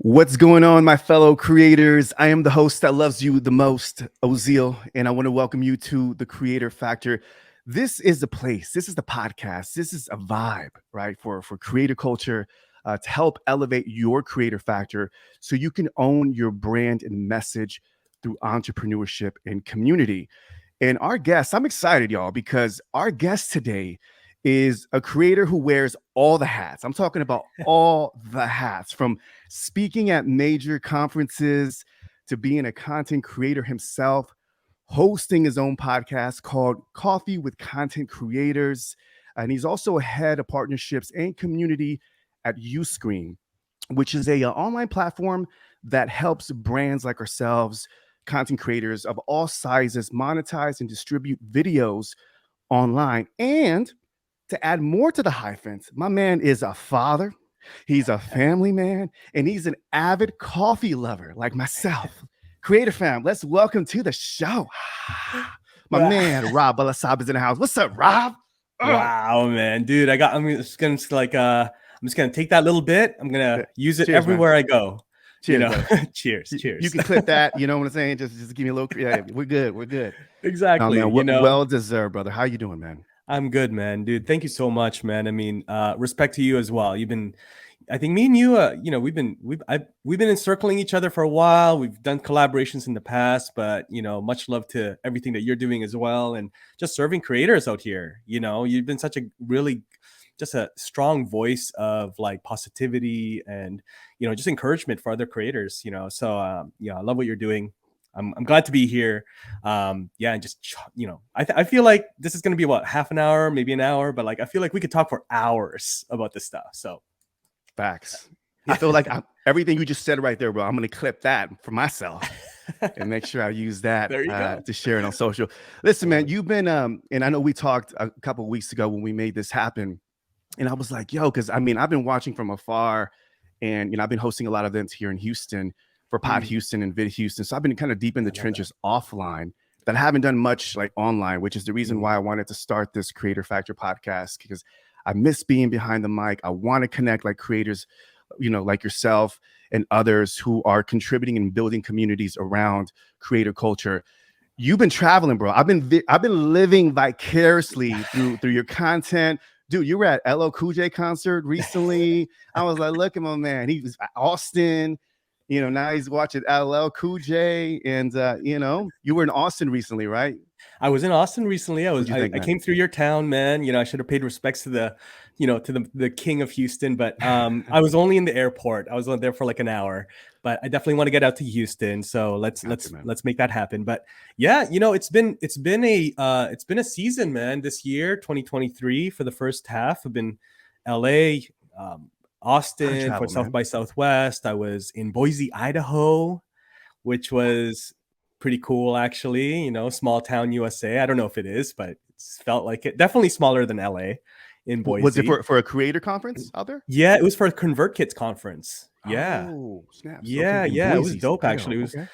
What's going on, my fellow creators? I am the host that loves you the most, Ozil, and I want to welcome you to the Creator Factor. This is the place. This is the podcast. This is a vibe, right, for creator culture to help elevate your creator factor so you can own your brand and message through entrepreneurship and community. And our guest, I'm excited, y'all, because our guest today is a creator who wears all the hats. I'm talking about all the hats, from speaking at major conferences to being a content creator himself, hosting his own podcast called Coffee with Content Creators. And he's also a head of partnerships and community at Uscreen, which is a online platform that helps brands like ourselves, content creators of all sizes, monetize and distribute videos online. And to add more to the hyphens, my man is a father, he's a family man, and he's an avid coffee lover like myself. Creator fam, let's welcome to the show my man Rob Balasabas in the house. What's up, Rob? Wow, man, dude, I'm just gonna take that little bit. I'm gonna use it everywhere I go. Cheers, cheers. You can clip that. You know what I'm saying? Just give me a little. Yeah, we're good. Exactly. Oh, man, well deserved, brother. How you doing, man? I'm good, man, dude. Thank you so much, man. I mean, respect to you as well. I think me and you, we've been encircling each other for a while. We've done collaborations in the past, but much love to everything that you're doing as well, and just serving creators out here. You've been such a really just a strong voice of like positivity and just encouragement for other creators. So I love what you're doing. I'm glad to be here. And just, I feel like this is going to be about half an hour, maybe an hour, but like, I feel like we could talk for hours about this stuff. So facts. I feel like everything you just said right there, bro, I'm going to clip that for myself and make sure I use that to share it on social. Listen, man, you've been, and I know we talked a couple of weeks ago when we made this happen, and I was like, yo, because I mean, I've been watching from afar, and I've been hosting a lot of events here in Houston for Pod Houston and Vid Houston. So I've been kind of deep in the trenches offline that I haven't done much like online, which is the reason why I wanted to start this Creator Factor podcast, because I miss being behind the mic. I want to connect like creators, like yourself and others who are contributing and building communities around creator culture. You've been traveling, bro. I've been living vicariously through your content. Dude, you were at LL Cool J concert recently. I was like, look at my man. He was at Austin. Now he's watching LL Cool J, and you were in Austin recently, right? I was in Austin recently. I came through your town, man. I should have paid respects to the king of Houston, but I was only in the airport. I was there for like an hour, but I definitely want to get out to Houston. So let's make that happen. But yeah, it's been a season, man. This year, 2023, for the first half, I've been LA, Austin for South by Southwest. I was in Boise, Idaho, which was pretty cool, actually. Small town USA. I don't know if it is, but it's felt like it. Definitely smaller than LA in Boise. Was it for a creator conference out there? Yeah, it was for a ConvertKits conference. Yeah. Oh, snaps. Yeah, okay. It was dope, actually. It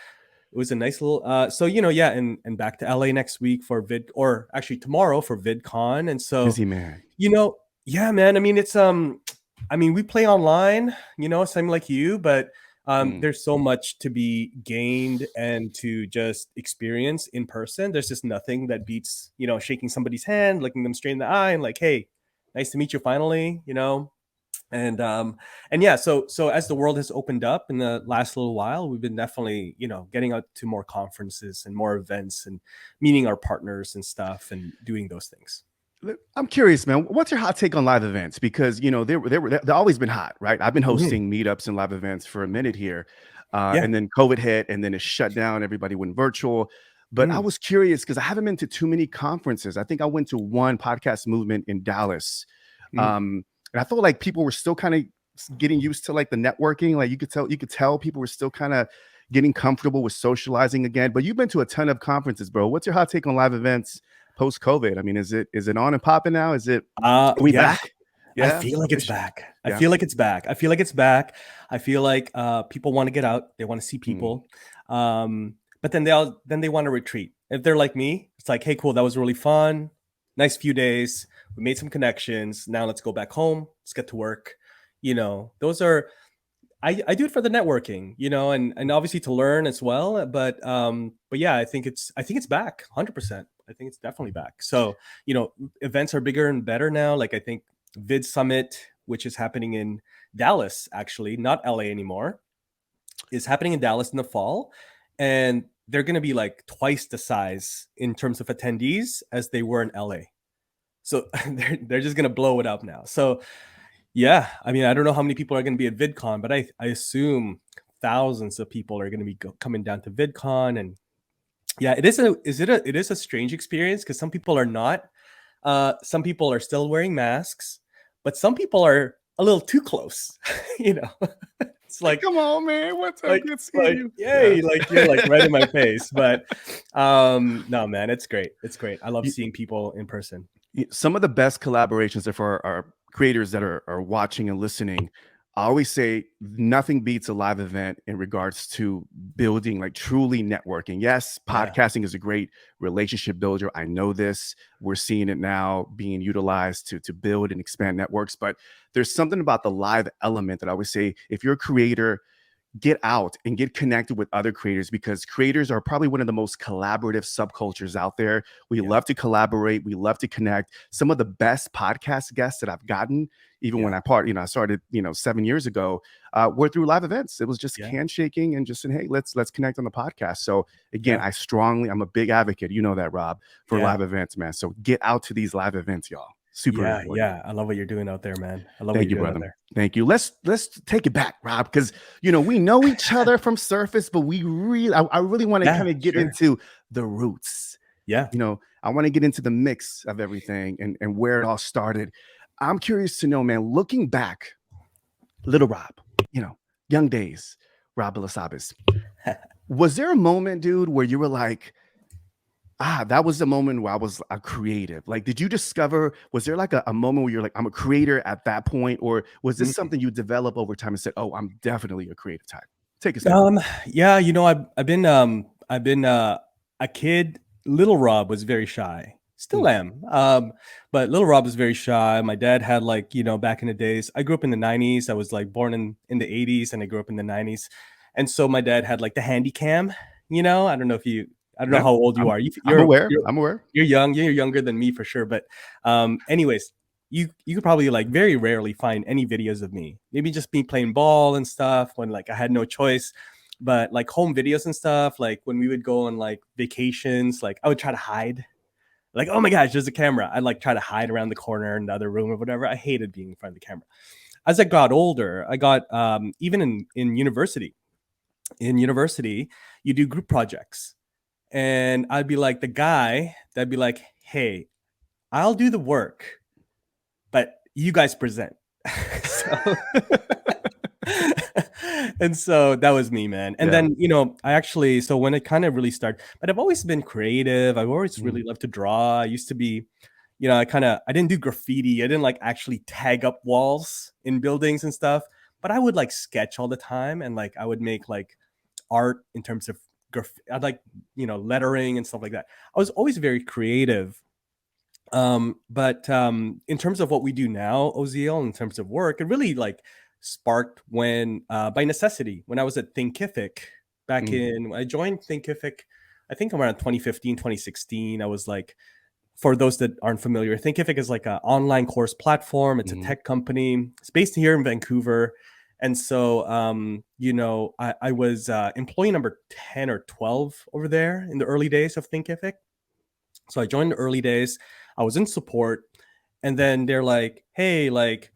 was a nice little and back to LA next week for or actually tomorrow for VidCon. And so busy, man. Yeah, man. I mean, it's we play online, same like you, but there's so much to be gained and to just experience in person. There's just nothing that beats, shaking somebody's hand, looking them straight in the eye and like, hey, nice to meet you finally, And yeah, so as the world has opened up in the last little while, we've been definitely, getting out to more conferences and more events and meeting our partners and stuff and doing those things. I'm curious, man. What's your hot take on live events? Because they've always been hot, right? I've been hosting meetups and live events for a minute here, and then COVID hit, and then it shut down. Everybody went virtual. But I was curious because I haven't been to too many conferences. I think I went to one podcast movement in Dallas, and I felt like people were still kind of getting used to like the networking. Like you could tell people were still kind of getting comfortable with socializing again. But you've been to a ton of conferences, bro. What's your hot take on live events post-COVID? I mean, is it on and popping now? Is it we back? Yeah, I feel like it's back. I feel like it's back. I feel like people want to get out. They want to see people. But then they want to retreat. If they're like me, it's like, hey, cool, that was really fun. Nice few days. We made some connections. Now let's go back home. Let's get to work. I do it for the networking, and obviously to learn as well. But yeah, I think it's back 100%. I think it's definitely back. So, events are bigger and better now. Like I think Vid Summit, which is happening in Dallas, actually, not LA anymore, is happening in Dallas in the fall. And they're going to be like twice the size in terms of attendees as they were in LA. So they're just going to blow it up now. So yeah, I mean, I don't know how many people are going to be at VidCon, but I assume thousands of people are going to be coming down to VidCon. And yeah, it is a strange experience because some people are not. Some people are still wearing masks, but some people are a little too close. It's like, come on, man, what's up? Good seeing you. Yay, like you're like right in my face. But no, man, it's great. It's great. I love seeing people in person. Some of the best collaborations are for our creators that are watching and listening. I always say nothing beats a live event in regards to building, like truly networking. Yes, podcasting is a great relationship builder. I know this. We're seeing it now being utilized to build and expand networks. But there's something about the live element that I always say, if you're a creator, get out and get connected with other creators, because creators are probably one of the most collaborative subcultures out there. We love to collaborate. We love to connect. Some of the best podcast guests that I've gotten, even when I started, 7 years ago, were through live events. It was just handshaking and just saying, hey, let's connect on the podcast. So again, I'm a big advocate. You know that, Rob, for live events, man. So get out to these live events, y'all. Super important. Yeah. I love what you're doing out there, man. I love Thank what you, you're doing brother. out there. Thank you. Let's take it back, Rob, because we know each other from surface, but I really want to kind of get into the roots. Yeah. I want to get into the mix of everything and where it all started. I'm curious to know, man, looking back, little Rob, young days, Rob Balasabas. Was there a moment, dude, where you were like, that was the moment where I was a creative? Like, did you discover, was there like a moment where you're like, I'm a creator at that point? Or was this something you developed over time and said, oh, I'm definitely a creative type? Take us there. Yeah, I've been a kid. Little Rob was very shy. Still am. But little Rob was very shy. My dad had back in the days, I grew up in the 90s. I was like born in the 80s and I grew up in the 90s. And so my dad had like the handy cam, I don't know how old you are. I'm aware. You're young. You're younger than me for sure. But anyways, you could probably like very rarely find any videos of me. Maybe just me playing ball and stuff when like I had no choice. But like home videos and stuff, like when we would go on like vacations, like I would try to hide. Like, oh my gosh, there's a camera. I'd like try to hide around the corner in the other room or whatever. I hated being in front of the camera. As I got older, I got even in university. In university, you do group projects. And I'd be like the guy that'd be like, hey, I'll do the work, but you guys present. And so that was me, man. And then, so when it kind of really started, but I've always been creative. I've always really loved to draw. I used to be, I didn't do graffiti. I didn't like actually tag up walls in buildings and stuff, but I would like sketch all the time. And like, I would make like art in terms of I'd like, lettering and stuff like that. I was always very creative. But in terms of what we do now, Oziel, in terms of work, it really like sparked when by necessity, when I was at Thinkific back when I joined Thinkific, I think around 2015, 2016. I was like, for those that aren't familiar, Thinkific is like an online course platform. It's a tech company. It's based here in Vancouver. And so, I was employee number 10 or 12 over there in the early days of Thinkific. So I joined the early days. I was in support. And then they're like, hey, like,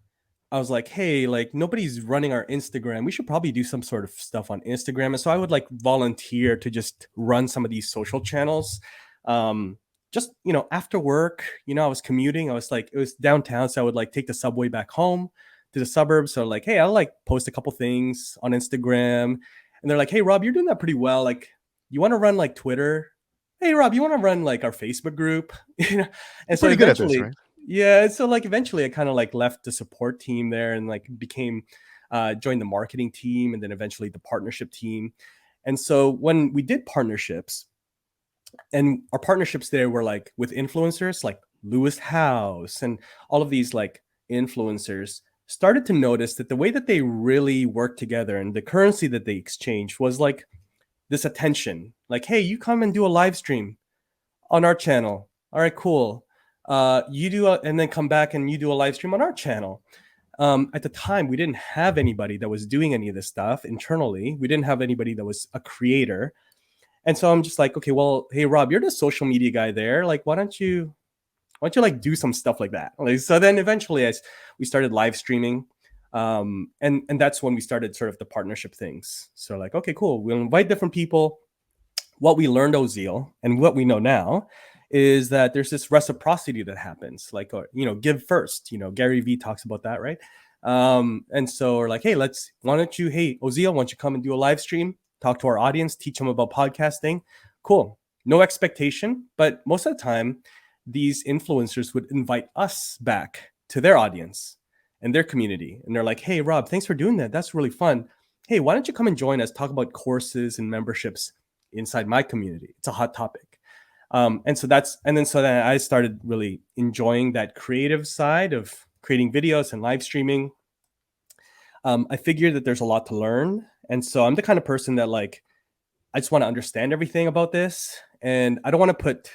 I was like, hey, like nobody's running our Instagram. We should probably do some sort of stuff on Instagram. And so I would like volunteer to just run some of these social channels. Just, after work, I was commuting. I was like, it was downtown. So I would like take the subway back home to the suburbs. So like, hey, I'll like post a couple things on Instagram. And they're like, hey, Rob, you're doing that pretty well. Like, you want to run like Twitter? Hey, Rob, you want to run like our Facebook group? And so pretty good at this, right? Yeah. So like eventually I kind of like left the support team there and like joined the marketing team and then eventually the partnership team. And so when we did partnerships, and our partnerships there were like with influencers like Lewis House and all of these like influencers, started to notice that the way that they really worked together and the currency that they exchanged was like this attention. Like, hey, you come and do a live stream on our channel. All right, cool. You do, and then come back and you do a live stream on our channel. At the time, we didn't have anybody that was doing any of this stuff internally. We didn't have anybody that was a creator. And so I'm just like, okay, well, hey, Rob, you're the social media guy there. Like, why don't you like do some stuff like that? Like, so then eventually as we started live streaming, and that's when we started sort of the partnership things. So like, okay, cool. We'll invite different people. What we learned, Ozeal, and what we know now is that there's this reciprocity that happens, like, or, give first. Gary Vee talks about that, right? And so we're like, hey, why don't you, hey, Ozeal, why don't you come and do a live stream, talk to our audience, teach them about podcasting? Cool. No expectation, but most of the time, these influencers would invite us back to their audience and their community. And they're like, hey, Rob, thanks for doing that. That's really fun. Hey, why don't you come and join us, talk about courses and memberships inside my community? It's a hot topic. And so then I started really enjoying that creative side of creating videos and live streaming. I figured that there's a lot to learn. And so I'm the kind of person that like, I just want to understand everything about this. And I don't want to put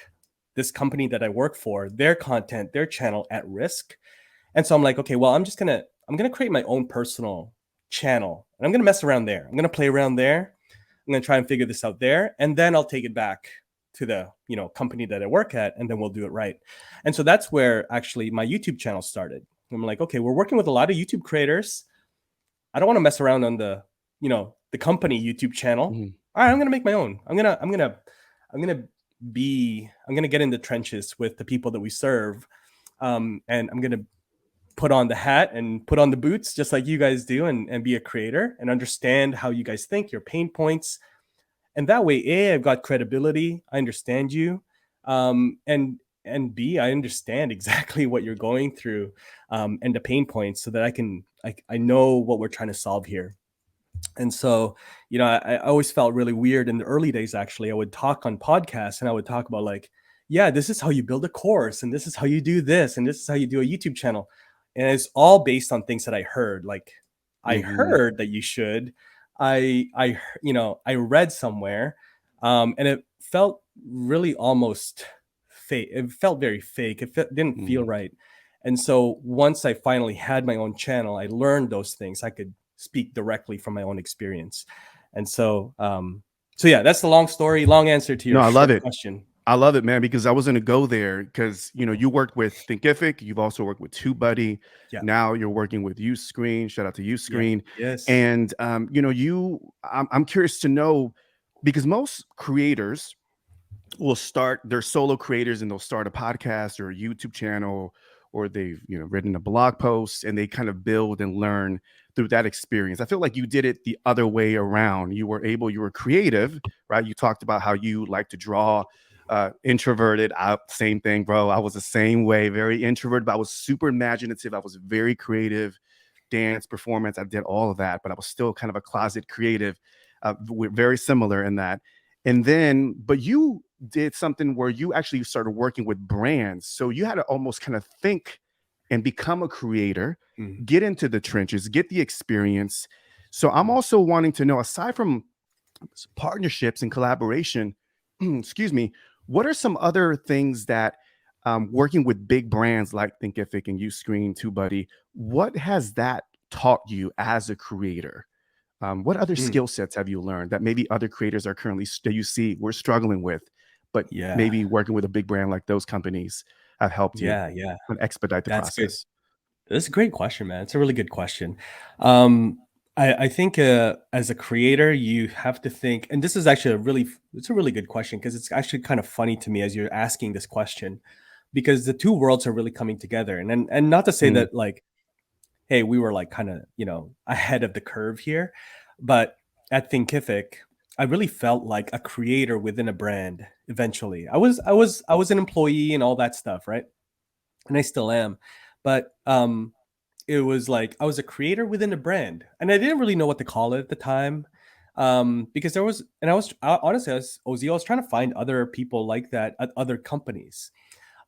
this company that I work for, their content, their channel at risk. And so I'm like, okay, well, I'm going to create my own personal channel and I'm going to mess around there. I'm going to play around there. I'm going to try and figure this out there. And then I'll take it back to the, company that I work at, and then we'll do it right. And so that's where actually my YouTube channel started. I'm like, okay, we're working with a lot of YouTube creators. I don't want to mess around on the, the company YouTube channel. Mm-hmm. All right, I'm going to make my own. I'm going to get in the trenches with the people that we serve. And I'm going to put on the hat and put on the boots, just like you guys do, and be a creator and understand how you guys think, your pain points. And that way, A, I've got credibility. I understand you. And B, I understand exactly what you're going through, and the pain points, so that I know what we're trying to solve here. And so, I always felt really weird in the early days. Actually, I would talk on podcasts and I would talk about like, yeah, this is how you build a course, and this is how you do this, and this is how you do a YouTube channel. And it's all based on things that I heard. Like, I heard that you should. I read somewhere, and it felt really almost fake. It felt very fake. It didn't feel right. And so once I finally had my own channel, I learned those things. I could speak directly from my own experience. And so, yeah, that's the long story, long answer to your question. I love it, man, because I was going to go there because, you worked with Thinkific. You've also worked with TubeBuddy. Yeah. Now you're working with Uscreen. Shout out to Uscreen. Yeah. Yes. And, I'm curious to know, because most creators will they're solo creators and they'll start a podcast or a YouTube channel, or they've, written a blog post, and they kind of build and learn through that experience. I feel like you did it the other way around. You were creative, right? You talked about how you like to draw. Introverted, same thing, bro. I was the same way, very introverted, but I was super imaginative. I was very creative, dance, performance. I did all of that, but I was still kind of a closet creative. We're very similar in that. And then, but you did something where you actually started working with brands. So you had to almost kind of think and become a creator, get into the trenches, get the experience. So I'm also wanting to know, aside from partnerships and collaboration, excuse me, what are some other things that working with big brands like Thinkific and Uscreen, TubeBuddy, what has that taught you as a creator? What other skill sets have you learned that maybe other creators are currently, that you see we're struggling with, but maybe working with a big brand like those companies have helped you and expedite the process? That's a great question, man. It's a really good question. I think as a creator, you have to think, and this is actually it's a really good question, because it's actually kind of funny to me as you're asking this question, because the two worlds are really coming together. And not to say that like, hey, we were like kind of, ahead of the curve here, but at Thinkific, I really felt like a creator within a brand. Eventually, I was an employee and all that stuff, right? And I still am, but it was like I was a creator within a brand, and I didn't really know what to call it at the time, because I was trying to find other people like that at other companies,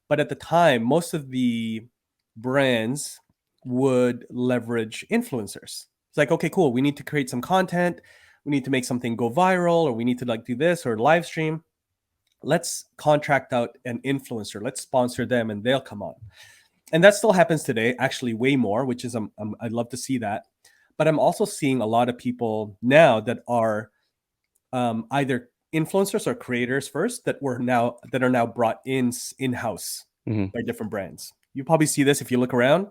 but at the time, most of the brands would leverage influencers. It's like, okay, cool. We need to create some content. We need to make something go viral, or we need to like do this or live stream. Let's contract out an influencer. Let's sponsor them and they'll come on. And that still happens today, actually way more, which is, I'd love to see that. But I'm also seeing a lot of people now that are either influencers or creators first that are now brought in-house by different brands. You probably see this if you look around.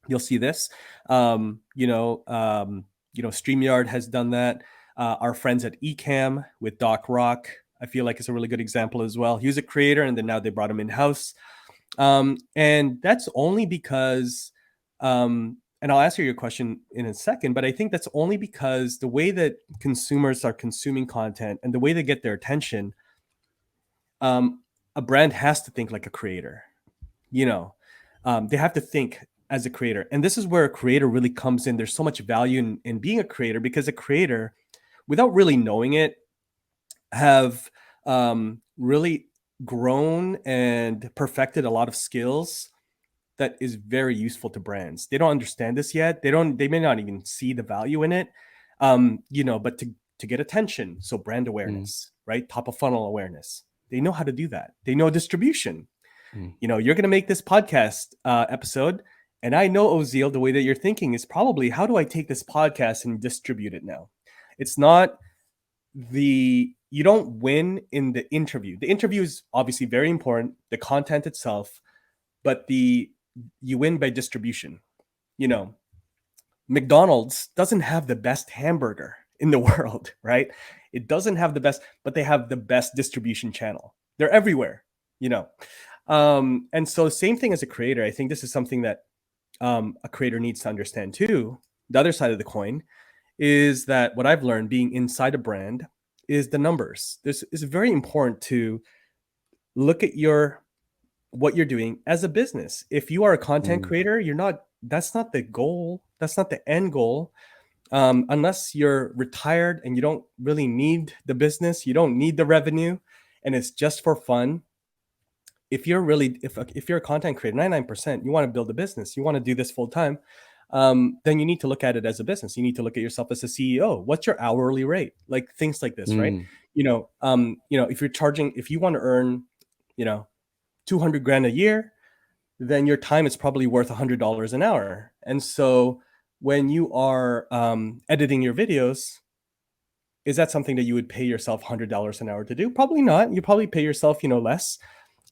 You'll see this. StreamYard has done that. Our friends at Ecamm with Doc Rock, I feel like it's a really good example as well. He was a creator, and then now they brought him in-house. And that's only because, and I'll answer your question in a second, but I think that's only because the way that consumers are consuming content and the way they get their attention, a brand has to think like a creator. They have to think as a creator. And this is where a creator really comes in. There's so much value in being a creator, because a creator, without really knowing it, have really grown and perfected a lot of skills that is very useful to brands. They don't understand this yet. They may not even see the value in it. But to get attention, so brand awareness, right? Top of funnel awareness. They know how to do that. They know distribution. You're going to make this podcast episode, and I know, Ozil, the way that you're thinking is probably, how do I take this podcast and distribute it now? It's not you don't win in the interview. The interview is obviously very important, the content itself, but you win by distribution. McDonald's doesn't have the best hamburger in the world, right? It doesn't have the best, but they have the best distribution channel. They're everywhere, and so same thing as a creator. I think this is something that a creator needs to understand too. The other side of the coin is that what I've learned being inside a brand is the numbers. This is very important to look at what you're doing as a business. If you are a content creator, that's not the goal. That's not the end goal. Unless you're retired and you don't really need the business, you don't need the revenue, and it's just for fun. If you're a content creator, 99%, you want to build a business, you want to do this full time, then you need to look at it as a business. You need to look at yourself as a CEO. What's your hourly rate? Like things like this, right? If you want to earn, 200 grand a year, then your time is probably worth $100 an hour. And so when you are editing your videos, is that something that you would pay yourself $100 an hour to do? Probably not. You probably pay yourself, less.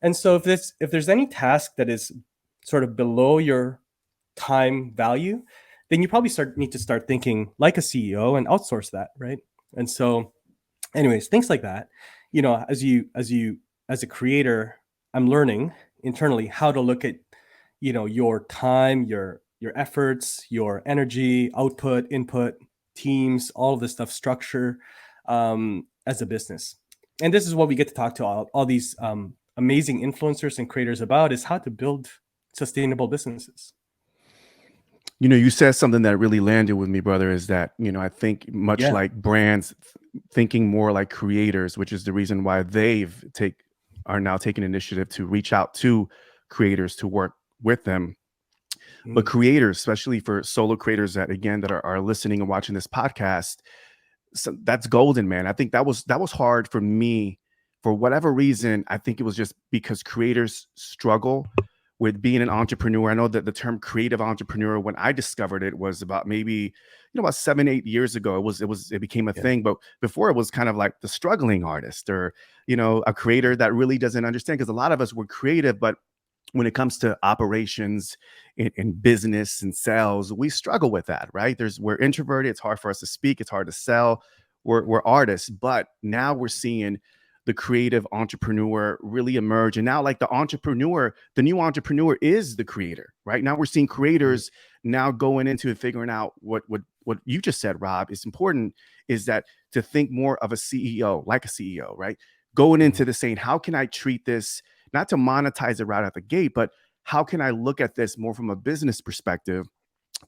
And so if there's any task that is sort of below your time value, then you probably need to start thinking like a CEO and outsource that, right? And so, anyways, things like that. As a creator, I'm learning internally how to look at, your time, your efforts, your energy, output, input, teams, all of this stuff, structure, as a business. And this is what we get to talk to all these amazing influencers and creators about, is how to build sustainable businesses. You said something that really landed with me, brother, is that, I think much like brands thinking more like creators, which is the reason why are now taking initiative to reach out to creators to work with them. But creators, especially for solo creators that are listening and watching this podcast, so that's golden, man. I think that was hard for me for whatever reason. I think it was just because creators struggle with being an entrepreneur. I know that the term creative entrepreneur, when I discovered it, was about maybe, about 7-8 years ago. It became a thing. But before, it was kind of like the struggling artist, or, a creator that really doesn't understand, because a lot of us were creative, but when it comes to operations in business and sales, we struggle with that, right? We're introverted. It's hard for us to speak. It's hard to sell. We're artists, but now we're seeing the creative entrepreneur really emerge. And now, like the new entrepreneur is the creator, right? Now we're seeing creators now going into figuring out what you just said, Rob, is important, is that to think more of a CEO, like a CEO, right? Going into the saying, how can I treat this, not to monetize it right out the gate, but how can I look at this more from a business perspective,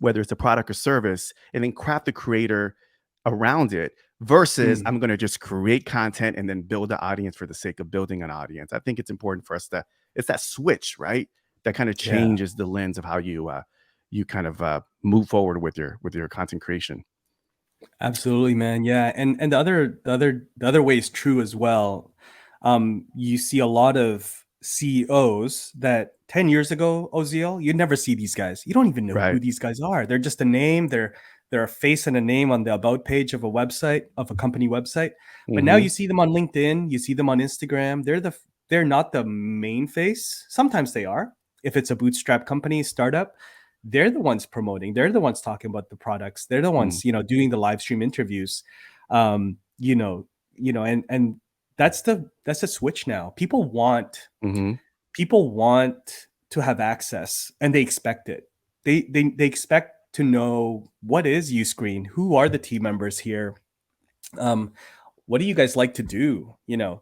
whether it's a product or service, and then craft the creator around it, versus I'm going to just create content and then build an audience for the sake of building an audience. I think it's important for us it's that switch, right? That kind of changes the lens of how you you kind of move forward with your content creation. Absolutely, man. Yeah, and the other way is true as well. You see a lot of CEOs that 10 years ago, Oziel, you'd never see these guys. You don't even know who Right. these guys are. They're just a name. They're a face and a name on the about page of a website, of a company website. But now Mm-hmm. you see them on LinkedIn, you see them on Instagram. They're not the main face. Sometimes they are. If it's a bootstrap company, startup, they're the ones promoting, they're the ones talking about the products, they're the ones, doing the live stream interviews. um and that's the switch now. Mm-hmm. People want to have access, and they expect it. They expect to know, what is Uscreen, who are the team members here, um what do you guys like to do,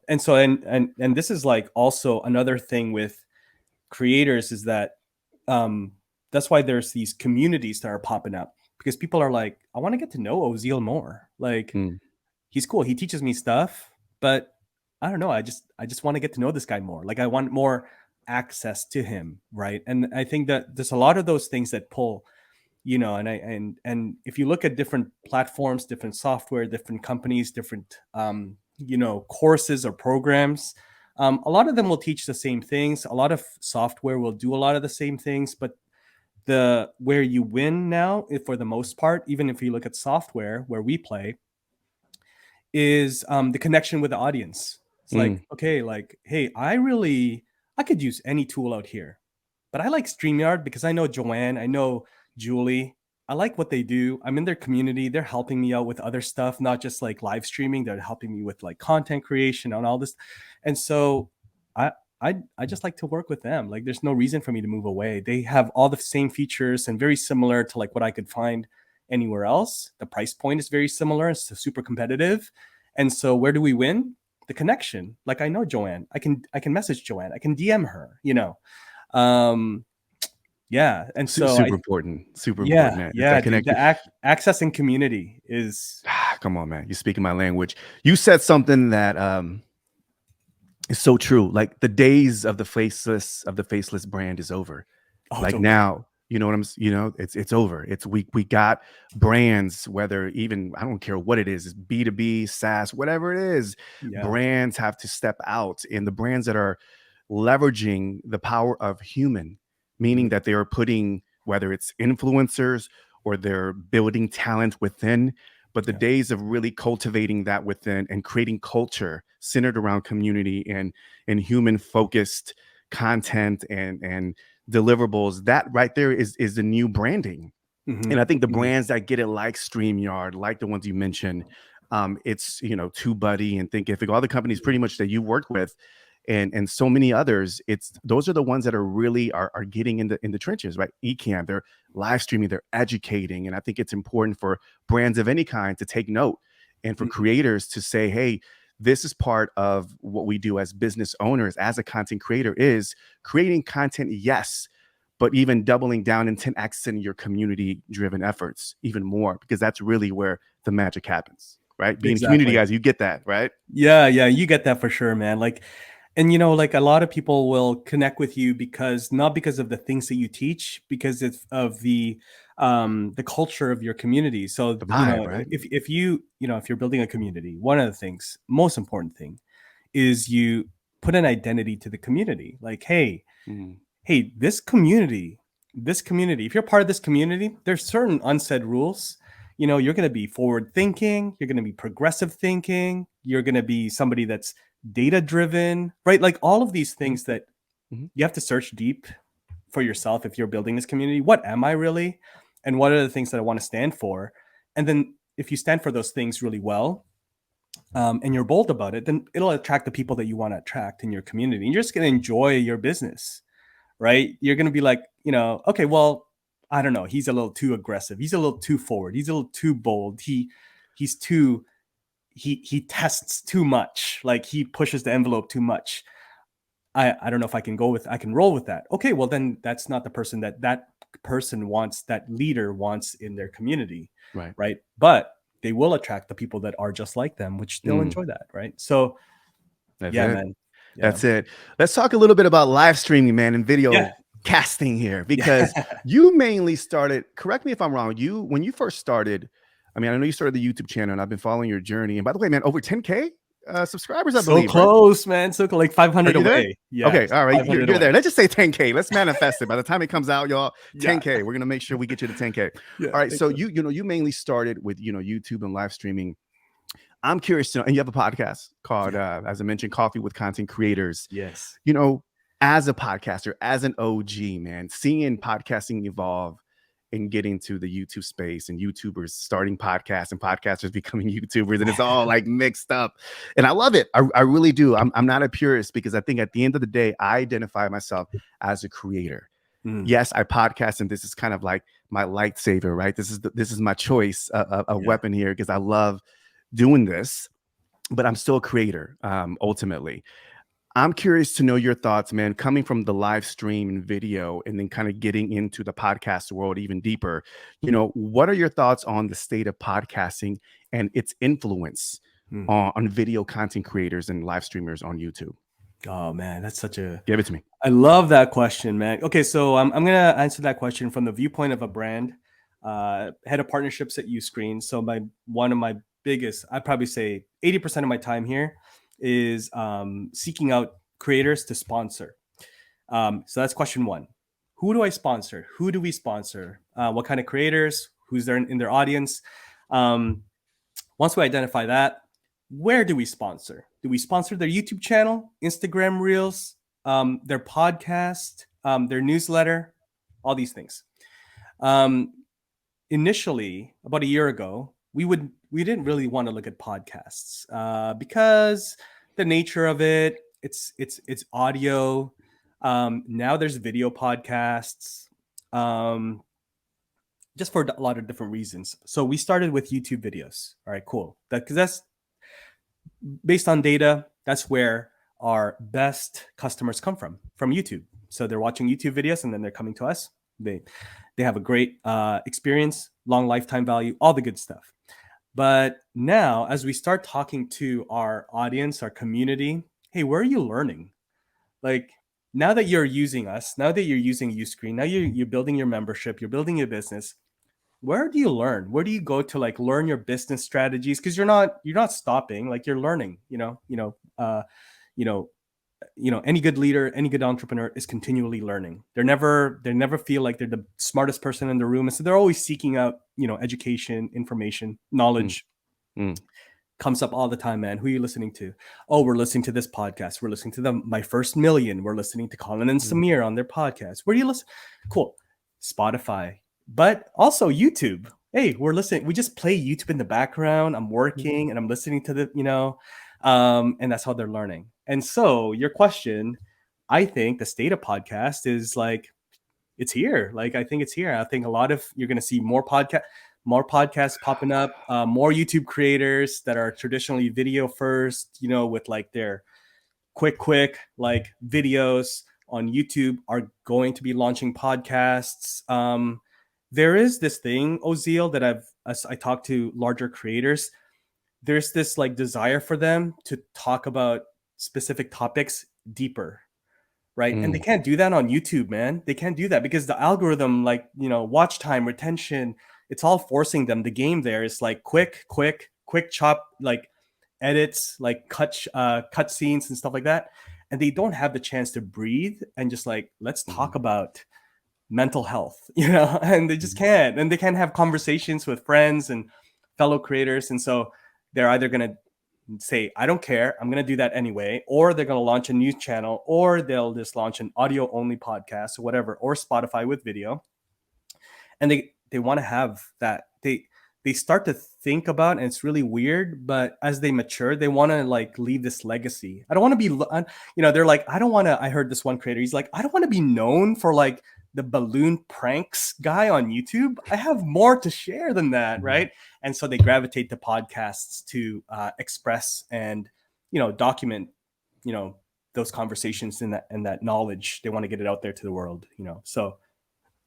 and so and this is like also another thing with creators, is that um that's why there's these communities that are popping up, because people are like, I want to get to know Oziel more. Like, Mm. he's cool, he teaches me stuff, but I don't know, I just want to get to know this guy more. Like, I want more access to him, right? And I think that there's a lot of those things that pull, and if you look at different platforms, different software, different companies, different courses or programs, a lot of them will teach the same things. A lot of software will do a lot of the same things, but the where you win now, for the most part, even if you look at software where we play, is the connection with the audience. It's like, okay, like, hey, I could use any tool out here, but I like StreamYard because I know Joanne, I know Julie. I like what they do. I'm in their community. They're helping me out with other stuff, not just like live streaming. They're helping me with like content creation and all this. And so I I just like to work with them. Like, there's no reason for me to move away. They have all the same features and very similar to like what I could find anywhere else. The price point is very similar. It's super competitive. And so where do we win? The connection. Like, I know Joanne. I can message Joanne. I can DM her, Um, yeah. And so Super important. Super important, yeah, man. It's yeah, that dude. connection. Access and community is, Come on, man. You're speaking my language. You said something that is so true. Like the days of the faceless brand is over. oh, it's Like over. now, you know what it's over. It's we got brands, whether even I don't care what it is, it's B2B, SaaS, whatever it is, Yeah. brands have to step out. And the brands that are leveraging the power of human, meaning Mhm. that they are putting, whether it's influencers or they're building talent within, but the Yeah. days of really cultivating that within and creating culture centered around community and human focused content and deliverables, that right there is the new branding. And I Mhm. think the Mhm. brands that get it, like StreamYard, like the ones you mentioned, it's TubeBuddy and Thinkific, all the companies pretty much that you work with, and so many others. It's those are the ones that are really are getting in the trenches, right? Ecamm, they're live streaming, they're educating, and I think it's important for brands of any kind to take note, and for Mhm. creators to say, hey, this is part of what we do as business owners, as a content creator, is creating content, yes, but even doubling down and 10x in your community driven efforts even more, because that's really where the magic happens, right? Being community Exactly. guys, you get that, right? Yeah, yeah, you get that for sure, man. Like, and like, a lot of people will connect with you because, not because of the things that you teach, because it's of the culture of your community. So, The vibe, right? if you're building a community, one of the things, most important thing, is you put an identity to the community. Like, Mm, hey, this community, if you're part of this community, there's certain unsaid rules. You're going to be forward thinking, you're going to be progressive thinking, you're going to be somebody that's data driven, right? Like, all of these mhm, things that mhm, you have to search deep for yourself. If you're building this community, what am I really, and what are the things that I want to stand for? And then if you stand for those things really well, and you're bold about it, then it'll attract the people that you want to attract in your community, and you're just going to enjoy your business, right? You're going to be like, okay, well, I don't know, he's a little too aggressive, he's a little too forward, he's a little too bold, he's too he tests too much, like, he pushes the envelope too much. I don't know if I can roll with that. Okay, well, then that's not the person that person wants, that leader wants in their community, right. right? But they will attract the people that are just like them, which they'll Mm, enjoy that, right? So that's yeah, it. man. Yeah. That's it. Let's talk a little bit about live streaming, man, and Yeah. video. casting here, because you mainly started, correct me if I'm wrong, when you first started, I mean, I know you started the YouTube channel and I've been following your journey. And by the way, man, over 10K subscribers, I So believe, right? close, man. So like 500 Are you there? away. Yeah. Okay, all right, you're away. there. Let's just say 10K. Let's manifest it. By the time it comes out, y'all, Yeah. 10K. We're gonna make sure we get you to 10K. Yeah, all right. So you mainly started with YouTube and live streaming. I'm curious to know, and you have a podcast called, as I mentioned, Coffee with Content Creators. Yes. As a podcaster, as an OG, man, seeing podcasting evolve and getting to the YouTube space and YouTubers starting podcasts and podcasters becoming YouTubers, and it's all like mixed up. And I love it. I really do. I'm not a purist, because I think at the end of the day, I identify myself as a creator. Yes, I podcast, and this is kind of like my lightsaber, right? This is my choice, a weapon here, because I love doing this, but I'm still a creator, ultimately. I'm curious to know your thoughts, man, coming from the live stream and video and then kind of getting into the podcast world even deeper. What are your thoughts on the state of podcasting and its influence on video content creators and live streamers on YouTube? Oh man, that's such a... Give it to me. I love that question, man. Okay, so I'm going to answer that question from the viewpoint of a brand, head of partnerships at Uscreen. So one of my biggest, I'd probably say 80% of my time here is seeking out creators to sponsor. So that's question one. Who do I sponsor? Who do we sponsor? What kind of creators? Who's there in their audience? Once we identify that, where do we sponsor? Do we sponsor their YouTube channel, Instagram Reels, their podcast, their newsletter, all these things? Initially, about a year ago, we didn't really want to look at podcasts because the nature of it, it's audio. Now there's video podcasts, just for a lot of different reasons. So we started with YouTube videos. All right, cool. Because that's based on data. That's where our best customers come from YouTube. So they're watching YouTube videos and then they're coming to us. They have a great experience, long lifetime value, all the good stuff. But now, as we start talking to our audience, our community, hey, where are you learning? Like, now that you're using us, now that you're using Uscreen, now you're building your membership, you're building your business. Where do you learn? Where do you go to like learn your business strategies? Because you're not stopping, like you're learning. Any good leader, any good entrepreneur is continually learning. They never feel like they're the smartest person in the room, and so they're always seeking out education, information, knowledge. Comes up all the time, man. Who are you listening to? Oh, we're listening to this podcast. We're listening to My First Million. We're listening to Colin and Samir on their podcast. Where do you listen? Cool. Spotify, but also YouTube. Hey, we're listening. We just play YouTube in the background. I'm working and I'm listening to the, and that's how they're learning. And so your question, I think the state of podcast is like, it's here. Like, I think it's here. I think you're going to see more podcasts popping up, more YouTube creators that are traditionally video first, with like their quick like videos on YouTube are going to be launching podcasts. There is this thing, Oziel, that as I talk to larger creators, there's this like desire for them to talk about specific topics deeper, right? And they can't do that on YouTube, man. They can't do that because the algorithm, like, watch time, retention, it's all forcing them. The game there is like quick chop, like edits, like cut scenes and stuff like that. And they don't have the chance to breathe and just like, let's talk about mental health, and they just can't. And they can't have conversations with friends and fellow creators. And so they're either going to say, I don't care, I'm going to do that anyway, or they're going to launch a news channel, or they'll just launch an audio only podcast or whatever, or Spotify with video. And they want to have that. They start to think about, and it's really weird, but as they mature, they want to like leave this legacy. I don't want to be, they're like, I heard this one creator, he's like, I don't want to be known for like the balloon pranks guy on YouTube. I have more to share than that, right? And so they gravitate to podcasts to express and document those conversations and that knowledge. They want to get it out there to the world. So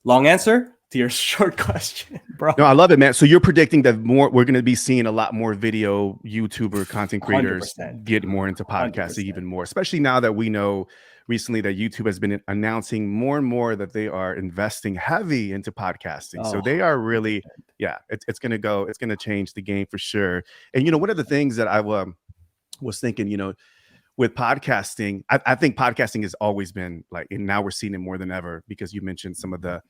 long answer to your short question, bro. No, I love it, man. So you're predicting that we're going to be seeing a lot more video YouTuber content creators 100%. get more into podcasts even more, especially now that we know recently that YouTube has been announcing more and more that they are investing heavy into podcasting. So they are really, it's going to change the game for sure. And, one of the things that I was thinking, with podcasting, I think podcasting has always been like, and now we're seeing it more than ever because you mentioned some of the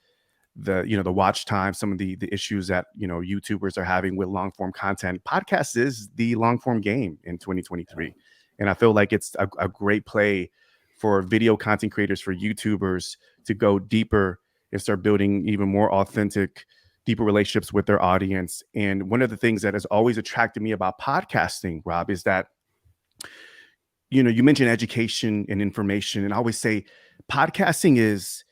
watch time, some of the issues that YouTubers are having with long form content. Podcast is the long form game in 2023, and I feel like it's a great play for video content creators, for YouTubers to go deeper and start building even more authentic, deeper relationships with their audience. And one of the things that has always attracted me about podcasting, Rob, is that you mentioned education and information, and I always say podcasting is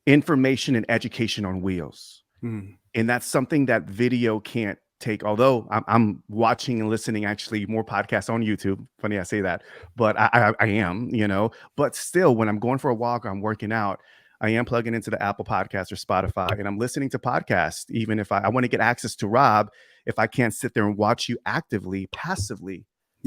information and education on wheels. And that's something that video can't take. Although I'm watching and listening actually more podcasts on YouTube. Funny I say that, but I am, but still when I'm going for a walk or I'm working out, I am plugging into the Apple Podcast or Spotify and I'm listening to podcasts. Even if I want to get access to Rob, if I can't sit there and watch you actively, passively,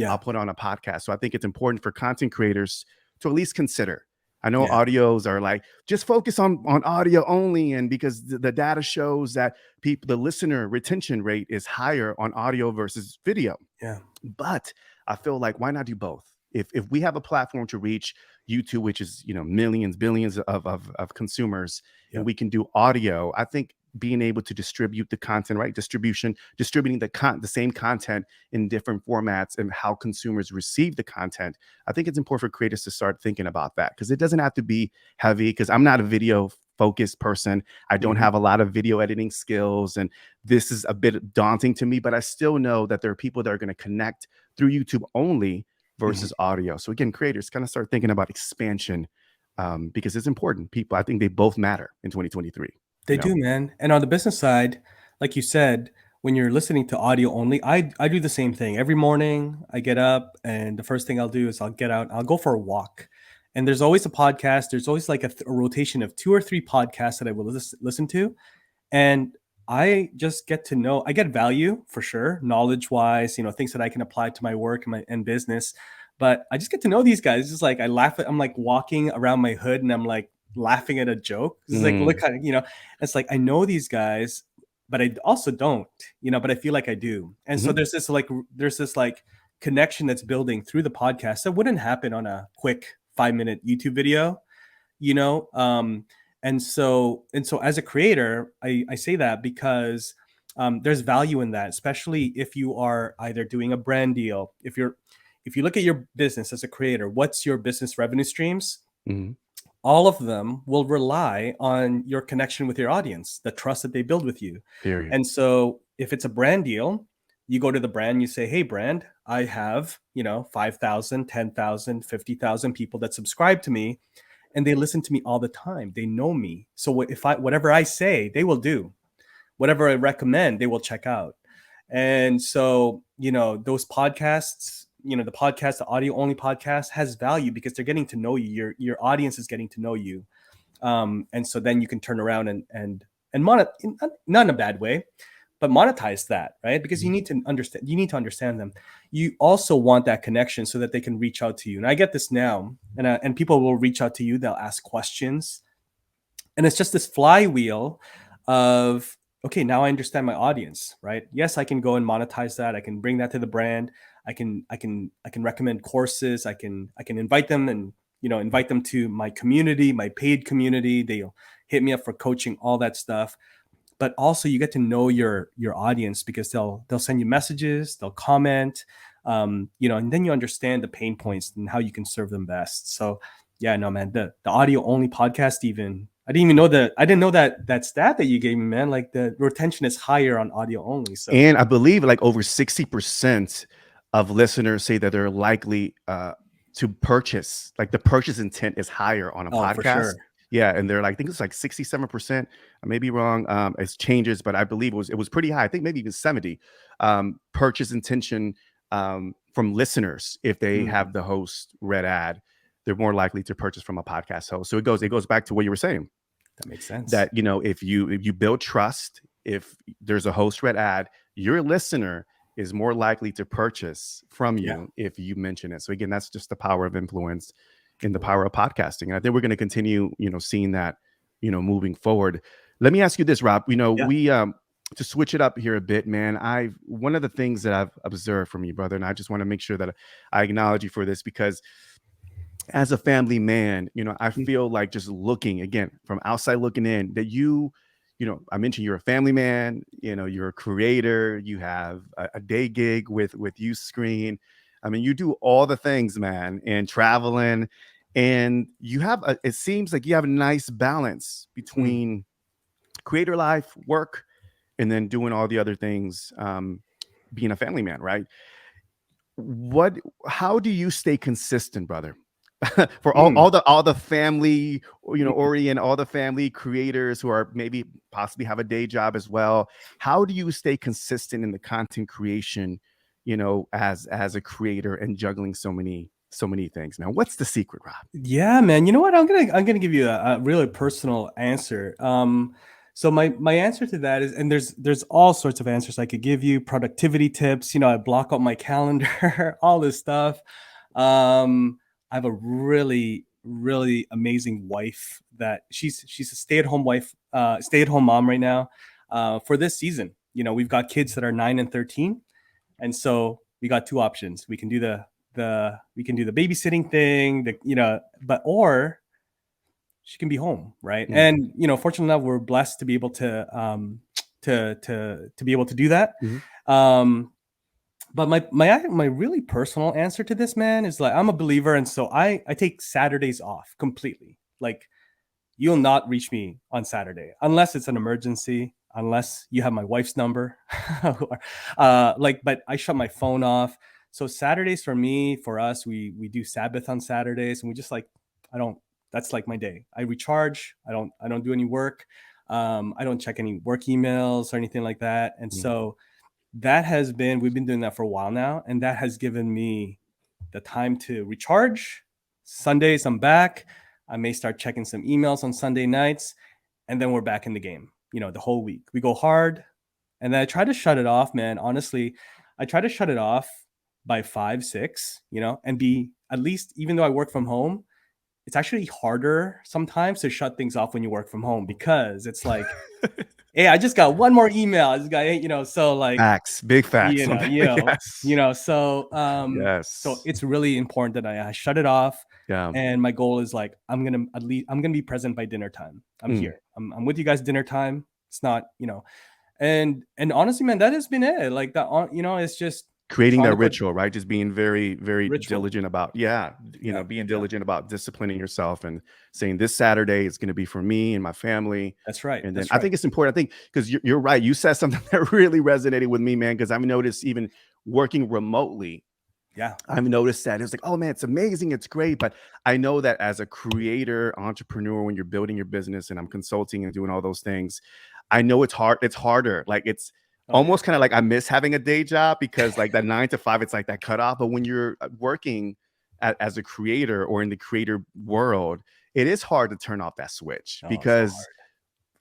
I'll put on a podcast. So I think it's important for content creators to at least consider. I know audios are like, just focus on audio only. And because the data shows that the listener retention rate is higher on audio versus video. Yeah. But I feel like, why not do both? If we have a platform to reach YouTube, which is, millions, billions of consumers, and we can do audio, I think being able to distribute the content, right? Distributing the same content in different formats and how consumers receive the content. I think it's important for creators to start thinking about that because it doesn't have to be heavy, because I'm not a video focused person. I don't have a lot of video editing skills, and this is a bit daunting to me, but I still know that there are people that are going to connect through YouTube only versus audio. So again, creators kind of start thinking about expansion because it's important. People, I think they both matter in 2023. They do, man. And on the business side, like you said, when you're listening to audio only, I do the same thing. Every morning I get up and the first thing I'll do is I'll get out, I'll go for a walk. And there's always a podcast. There's always like a rotation of 2 or 3 podcasts that I will listen to. And I just get to know, I get value for sure, knowledge wise, things that I can apply to my work and business. But I just get to know these guys. It's just like I laugh I'm like walking around my hood and I'm like laughing at a joke. It's like, look at, it's like I know these guys, but I also don't, but I feel like I do. And so there's this like connection that's building through the podcast that wouldn't happen on a quick 5-minute YouTube video, and so as a creator, I say that because there's value in that, especially if you are either doing a brand deal. If you look at your business as a creator, what's your business revenue streams? All of them will rely on your connection with your audience, the trust that they build with you. Period. And so if it's a brand deal, you go to the brand, you say, hey, brand, I have, 5,000, 10,000, 50,000 people that subscribe to me, and they listen to me all the time. They know me. So whatever I say, they will do. Whatever I recommend, they will check out. And so, those podcasts, the audio only podcast has value because they're getting to know you. Your audience is getting to know you. And so then you can turn around and not in a bad way, but monetize that, right? Because you need to understand them. You also want that connection so that they can reach out to you. And I get this now, and people will reach out to you. They'll ask questions, and it's just this flywheel of, okay, now I understand my audience, right? Yes, I can go and monetize that. I can bring that to the brand. I can recommend courses. I can invite them and invite them to my community, my paid community. They'll hit me up for coaching, all that stuff. But also you get to know your audience because they'll send you messages, they'll comment, and then you understand the pain points and how you can serve them best. So yeah, no, man, the audio only podcast, even I didn't know that stat that you gave me, man. Like the retention is higher on audio only. So, and I believe like over 60% of listeners say that they're likely to purchase, like the purchase intent is higher on a podcast. For sure. Yeah, and they're like, I think it's like 67%. I may be wrong. It changes, but I believe it was pretty high. I think maybe even 70 purchase intention from listeners. If they have the host read ad, they're more likely to purchase from a podcast host. So it goes back to what you were saying. That makes sense. That if you build trust, if there's a host read ad, your listener is more likely to purchase from you if you mention it. So again, that's just the power of influence. in the power of podcasting. And I think we're going to continue, seeing that, moving forward. Let me ask you this, Rob. Yeah. We to switch it up here a bit, man. One of the things that I've observed from you, brother, and I just want to make sure that I acknowledge you for this, because as a family man, I feel like, just looking again from outside looking in, that I mentioned you're a family man, you're a creator, you have a day gig with Uscreen. I mean, you do all the things, man, and traveling, and it seems like you have a nice balance between creator life, work, and then doing all the other things, being a family man, right? How do you stay consistent, brother? For all the family, orient, all the family creators who are maybe possibly have a day job as well. How do you stay consistent in the content creation, as a creator, and juggling so many things, man? What's the secret, Rob? Yeah, man. You know what? I'm gonna give you a really personal answer. So my answer to that is, and there's all sorts of answers I could give you. Productivity tips. I block out my calendar, all this stuff. I have a really amazing wife that she's a stay-at-home wife, stay-at-home mom right now. For this season, we've got kids that are 9 and 13, and so we got two options. We can do the babysitting thing, or she can be home, right? And fortunately enough, we're blessed to be able to be able to do that. But my really personal answer to this, man, is like, I'm a believer, and so I take Saturdays off completely. Like, you'll not reach me on Saturday unless it's an emergency, unless you have my wife's number. But I shut my phone off. So Saturdays for us, we do Sabbath on Saturdays, and we just that's like my day. I recharge. I don't do any work. I don't check any work emails or anything like that. And so we've been doing that for a while now, and that has given me the time to recharge. Sundays, I'm back. I may start checking some emails on Sunday nights, and then we're back in the game, the whole week. We go hard, and then I try to shut it off, man. Honestly, I try to shut it off by 5, 6, and be, at least, even though I work from home, it's actually harder sometimes to shut things off when you work from home, because it's like, hey, I just got one more email. I just got, so like facts, big facts, yes. So yes. it's really important that I shut it off. Yeah. And my goal is like, I'm gonna be present by dinner time. I'm here. I'm with you guys dinner time. It's not, and honestly, man, that has been it. Like that, it's just creating that ritual, right? Just being very, very diligent about, being diligent about disciplining yourself and saying, this Saturday is going to be for me and my family. That's right. And then I think it's important. I think, because you're right. You said something that really resonated with me, man, because I've noticed, even working remotely, I've noticed that it's like, oh man, it's amazing, it's great. But I know that as a creator, entrepreneur, when you're building your business, and I'm consulting and doing all those things, I know it's hard. It's harder. Like, it's almost kind of like I miss having a day job, because like that 9 to 5, it's like that cutoff. But when you're working as a creator or in the creator world, it is hard to turn off that switch, because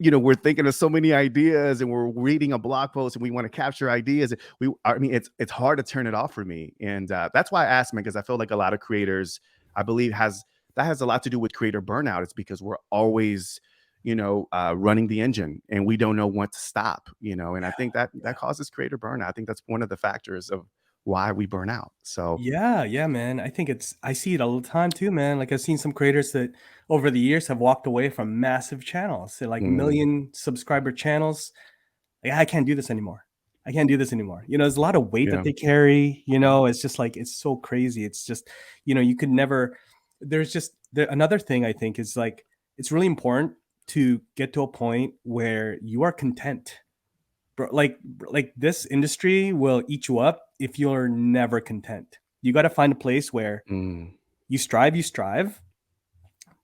we're thinking of so many ideas, and we're reading a blog post, and we want to capture ideas. It's hard to turn it off for me. And that's why I asked, man, because I feel like a lot of creators, I believe, that has a lot to do with creator burnout. It's because we're always running the engine, and we don't know when to stop, and I think that causes creator burnout. I think that's one of the factors of why we burn out. So yeah, man. I see it all the time too, man. Like, I've seen some creators that over the years have walked away from massive channels. They're like million subscriber channels. Like, I can't do this anymore. There's a lot of weight that they carry, it's just like, it's so crazy. It's just, you could never, another thing I think is, like, it's really important to get to a point where you are content. Like this industry will eat you up if you're never content. You got to find a place where you strive,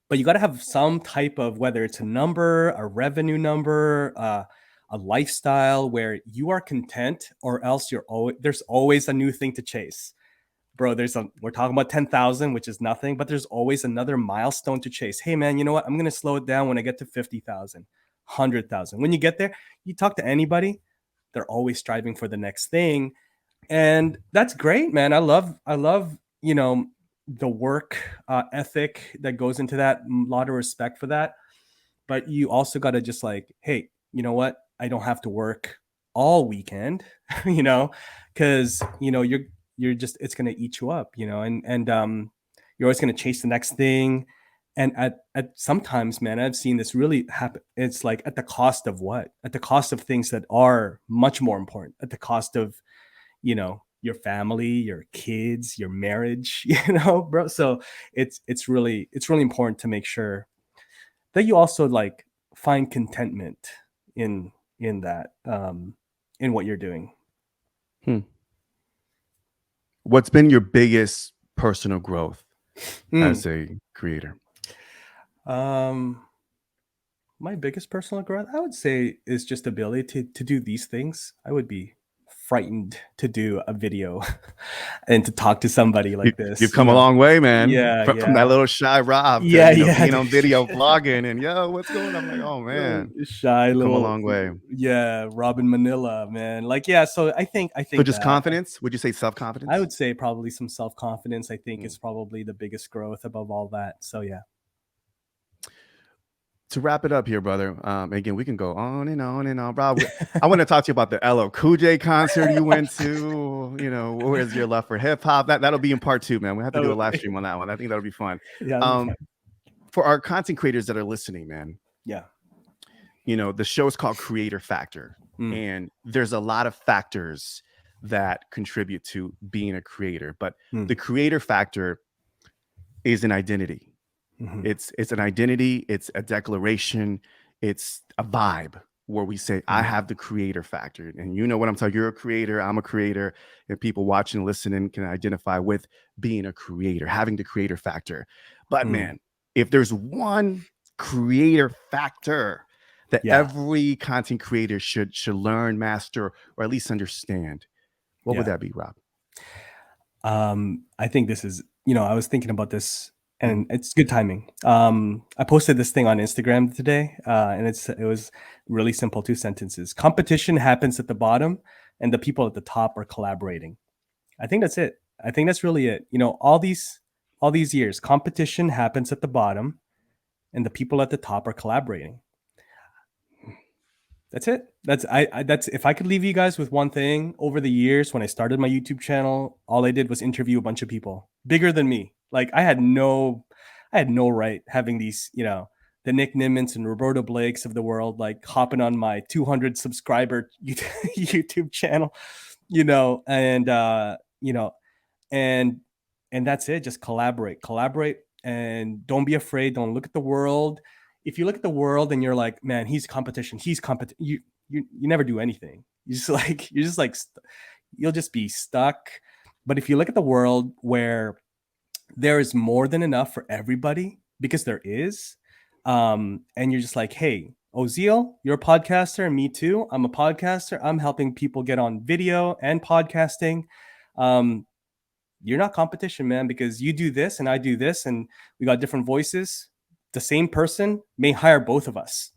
but you got to have some type of, whether it's a number, a revenue number, a lifestyle where you are content, or else there's always a new thing to chase. Bro, we're talking about 10,000, which is nothing, but there's always another milestone to chase. Hey man, you know what? I'm going to slow it down when I get to 50,000, 100,000. When you get there, you talk to anybody, they're always striving for the next thing. And that's great, man. I love, the work ethic that goes into that, a lot of respect for that. But you also got to just like, hey, you know what? I don't have to work all weekend, because you're just, it's going to eat you up, and you're always going to chase the next thing. And at sometimes, man, I've seen this really happen. It's like at the cost of what? At the cost of things that are much more important. At the cost of, your family, your kids, your marriage, bro. So it's really important to make sure that you also like find contentment in that, in what you're doing. What's been your biggest personal growth as a creator? My biggest personal growth, I would say, is just ability to do these things. I would be frightened to do a video and to talk to somebody like this. You've come a long way, man. Yeah, from that little shy Rob to being on video vlogging and what's going on? I'm like, oh man, shy little, come a long way. Yeah, Robin Manila, man. Like, so I think so just confidence. Would you say self-confidence? I would say probably some self-confidence. I think is probably the biggest growth above all that. So yeah. To wrap it up here, brother, again, we can go on and on and on, Rob. I want to talk to you about the LL Cool J concert you went to. Where's your love for hip hop? That'll be in part 2, man. We have to do a live stream on that one. I think that'll be fun. Yeah. For our content creators that are listening, man. Yeah. The show is called Creator Factor, and there's a lot of factors that contribute to being a creator, but the creator factor is an identity. It's an identity, it's a declaration, it's a vibe where we say, I have the creator factor. And you know what I'm talking, you're a creator, I'm a creator, and people watching and listening can identify with being a creator, having the creator factor. But man, if there's one creator factor that every content creator should learn, master, or at least understand, what would that be, Rob? I think this is, I was thinking about this, and it's good timing. I posted this thing on Instagram today, and it was really simple, 2 sentences. Competition happens at the bottom, and the people at the top are collaborating. I think that's it. I think that's really it. All these years, competition happens at the bottom, and the people at the top are collaborating. That's it. That's if I could leave you guys with one thing. Over the years, when I started my YouTube channel, all I did was interview a bunch of people bigger than me. Like I had no right having these, the Nick Nimmons and Roberto Blakes of the world, like hopping on my 200 subscriber YouTube channel, and that's it. Just collaborate, and don't be afraid. Don't look at the world. If you look at the world and you're like, man, he's competition, you never do anything. You'll just be stuck. But if you look at the world where there is more than enough for everybody, because there is, and you're just like, hey, Oziel, you're a podcaster, and me too. I'm a podcaster. I'm helping people get on video and podcasting. You're not competition, man, because you do this and I do this, and we got different voices. The same person may hire both of us.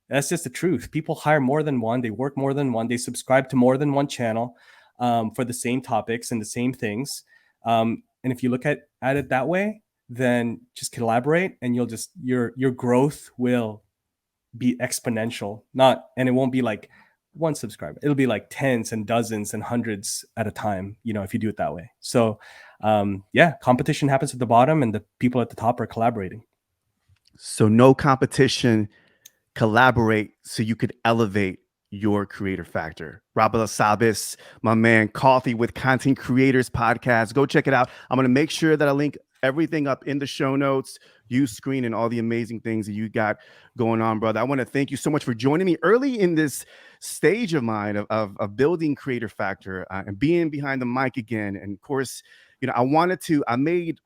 That's just the truth. People hire more than one. They work more than one. They subscribe to more than one channel for the same topics and the same things. And if you look at it that way, then just collaborate, and your growth will be exponential. And it won't be like one subscriber. It'll be like tens and dozens and hundreds at a time, if you do it that way. So competition happens at the bottom, and the people at the top are collaborating. So no competition, collaborate so you could elevate your creator factor. Balasabas, my man, Coffee with Content Creators podcast. Go check it out. I'm going to make sure that I link everything up in the show notes, Uscreen, and all the amazing things that you got going on, brother. I want to thank you so much for joining me early in this stage of mine of building creator factor and being behind the mic again. And of course, I made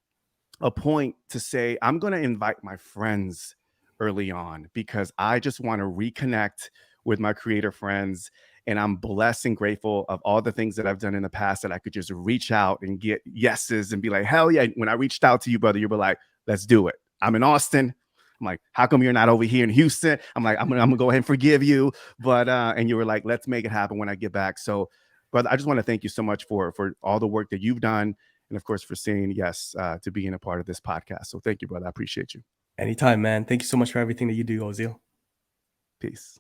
a point to say, I'm going to invite my friends early on because I just want to reconnect with my creator friends. And I'm blessed and grateful of all the things that I've done in the past that I could just reach out and get yeses and be like, hell yeah. When I reached out to you, brother, you were like, let's do it. I'm in Austin. I'm like, how come you're not over here in Houston? I'm like, I'm gonna go ahead and forgive you. But and you were like, let's make it happen when I get back. So, brother, I just want to thank you so much for all the work that you've done and of course for saying yes to being a part of this podcast. So thank you, brother. I appreciate you. Anytime, man. Thank you so much for everything that you do, Ozil. Peace.